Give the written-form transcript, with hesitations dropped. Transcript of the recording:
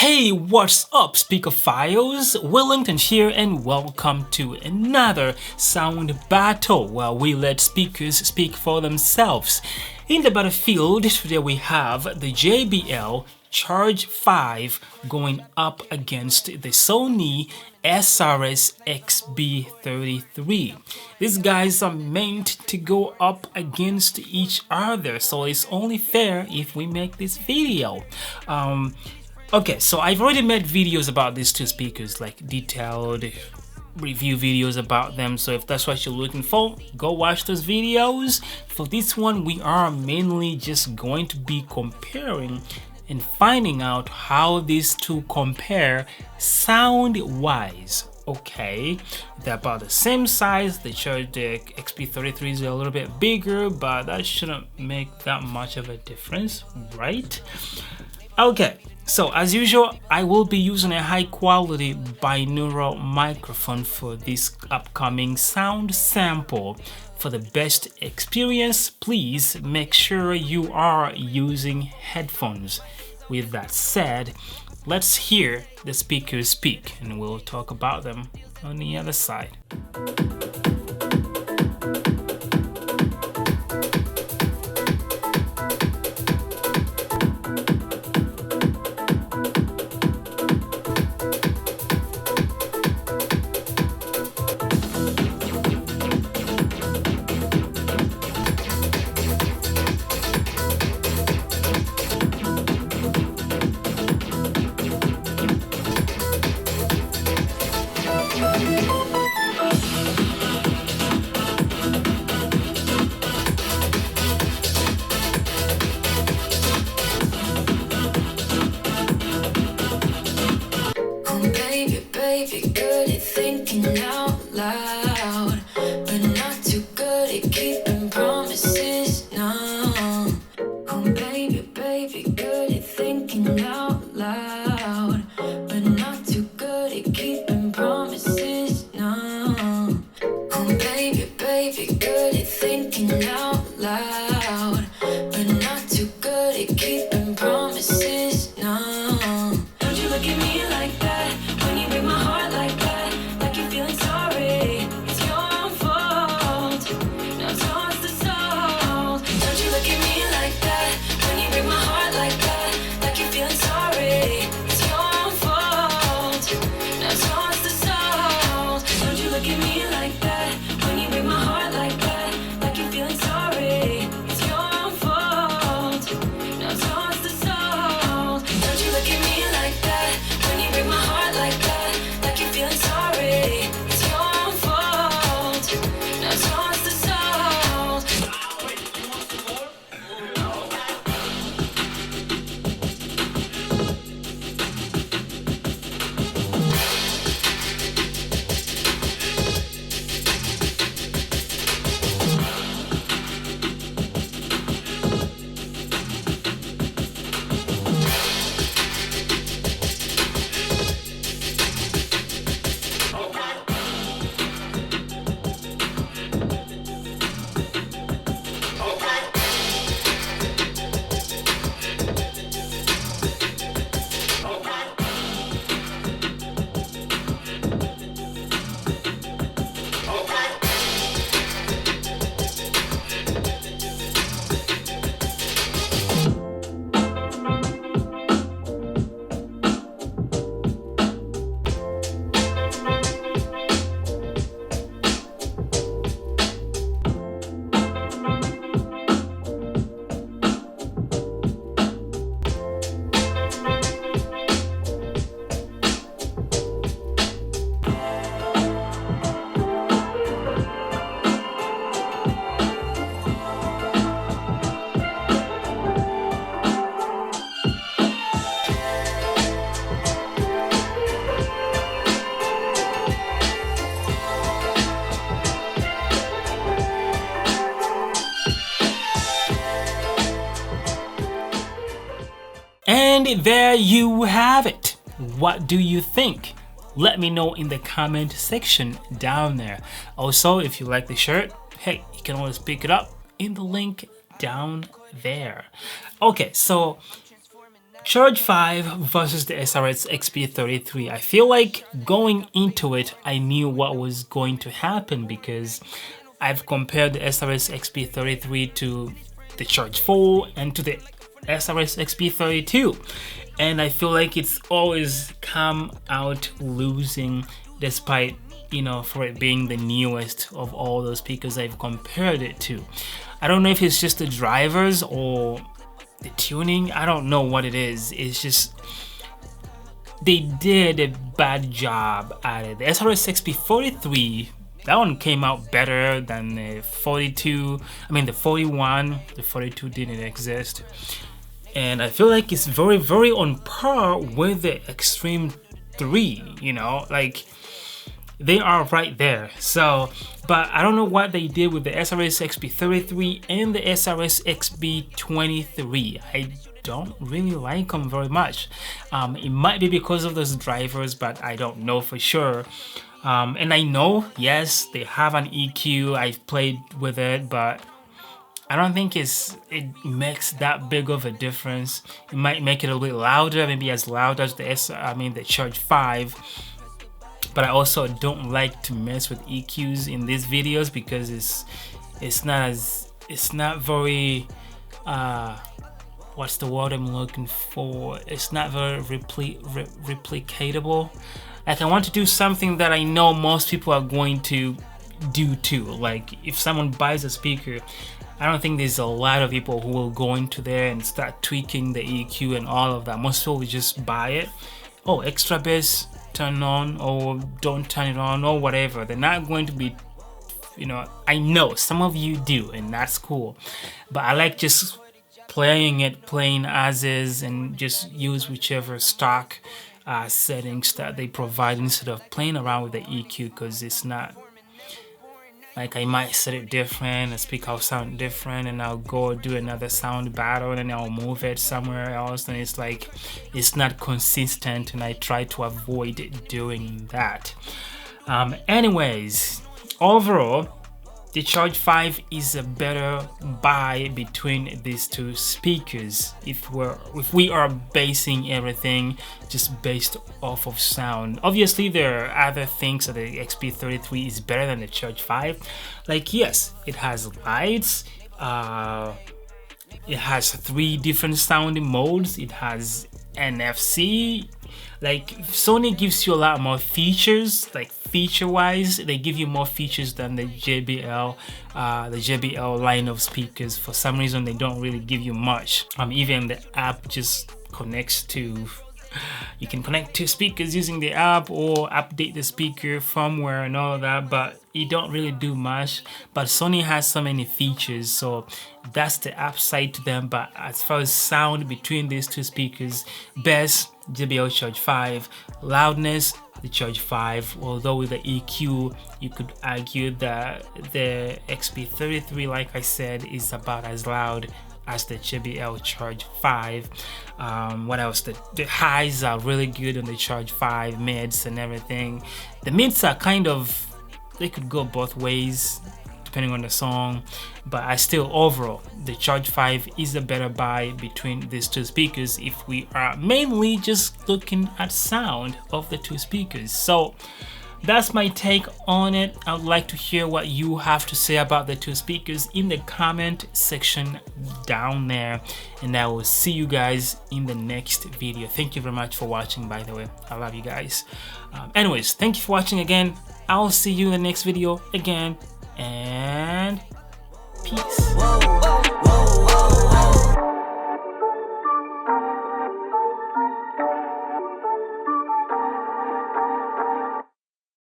Hey, what's up, Speakophiles? Willington here, and welcome to another sound battle where we let speakers speak for themselves. In the battlefield, today we have the JBL Charge 5 going up against the Sony SRS XB 33. These guys are meant to go up against each other, so it's only fair if we make this video. Okay, so I've already made videos about these two speakers, like detailed review videos about them, so if that's what you're looking for, go watch those videos. For this one, we are mainly just going to be comparing and finding out how these two compare sound wise. Okay, they're about the same size. The Charge XB33 is a little bit bigger, but that shouldn't make that much of a difference, right? Okay, so as usual, I will be using a high quality binaural microphone for this upcoming sound sample. For the best experience, please make sure you are using headphones. With that said, let's hear the speakers speak and we'll talk about them on the other side. Baby, good at thinking out loud, but not too good at keeping promises, no. Oh baby, good at thinking out loud, but not too good at keeping promises, no. Oh baby, good at thinking out loud, but not too good at keeping promises, no. Don't you look at me like that. When you break my heart like that, like you're feeling sorry, it's your own fault. Now toss the salt. Don't you look at me like that. When you break my heart like that, like you're feeling sorry, it's your own fault. Now toss the salt. Don't you look at me like that. When you break my heart like that, like you're feeling sorry, it's your own fault. Now toss the salt. Don't you look at me like that. When you break my heart like that, like you're feeling sorry, it's your own fault. Now toss the salt. And there you have it. What do you think? Let me know in the comment section down there. Also, if you like the shirt, hey, you can always pick it up in the link down there. Okay, so Charge 5 versus the SRS XB 33. I feel like going into it, I knew what was going to happen because I've compared the SRS XB 33 to the Charge 4 and to the SRS XB 32. And I feel like it's always come out losing despite, for it being the newest of all those speakers I've compared it to. I don't know if it's just the drivers or the tuning. I don't know what it is. It's just they did a bad job at it. The SRS XB 43, that one came out better than the 42. I mean the 41. The 42 didn't exist. And I feel like it's very, very on par with the Extreme 3, like they are right there. So, but I don't know what they did with the SRS XB 33 and the SRS XB 23. I don't really like them very much. It might be because of those drivers, but I don't know for sure. And I know, yes, they have an EQ. I've played with it, but I don't think it makes that big of a difference. It might make it a little bit louder, maybe as loud as the Charge 5. But I also don't like to mess with EQs in these videos because it's not very what's the word I'm looking for? It's not very replicatable. Like I want to do something that I know most people are going to do too. Like if someone buys a speaker, I don't think there's a lot of people who will go into there and start tweaking the EQ and all of that. Most people will just buy it. Oh, extra bass, turn on, or don't turn it on, or whatever. They're not going to be, I know some of you do, and that's cool. But I like just playing as is and just use whichever stock settings that they provide instead of playing around with the EQ, because it's not like I might set it different, the speaker will sound different, and I'll go do another sound battle and then I'll move it somewhere else, and it's like it's not consistent, and I try to avoid doing that. Anyways, overall, the Charge 5 is a better buy between these two speakers if we are basing everything just based off of sound. Obviously there are other things that the XB33 is better than the Charge 5. Like yes, it has lights, it has 3 different sounding modes, it has NFC. Like Sony gives you a lot more features, like feature-wise, they give you more features than the JBL line of speakers. For some reason, they don't really give you much. Even the app just connects to. You can connect to speakers using the app or update the speaker firmware and all that, but you don't really do much. But Sony has so many features, so that's the upside to them. But as far as sound between these two speakers, bass, JBL Charge 5, loudness, the Charge 5. Although with the EQ, you could argue that the XB33, like I said, is about as loud as the JBL Charge 5. What else? The highs are really good on the Charge 5, mids and everything. The mids are kind of, they could go both ways depending on the song, but I still, overall, the Charge 5 is a better buy between these two speakers if we are mainly just looking at sound of the two speakers. So that's my take on it. I would like to hear what you have to say about the two speakers in the comment section down there, and I will see you guys in the next video. Thank you very much for watching, by the way. I love you guys. Anyways, thank you for watching again. I'll see you in the next video again, and peace.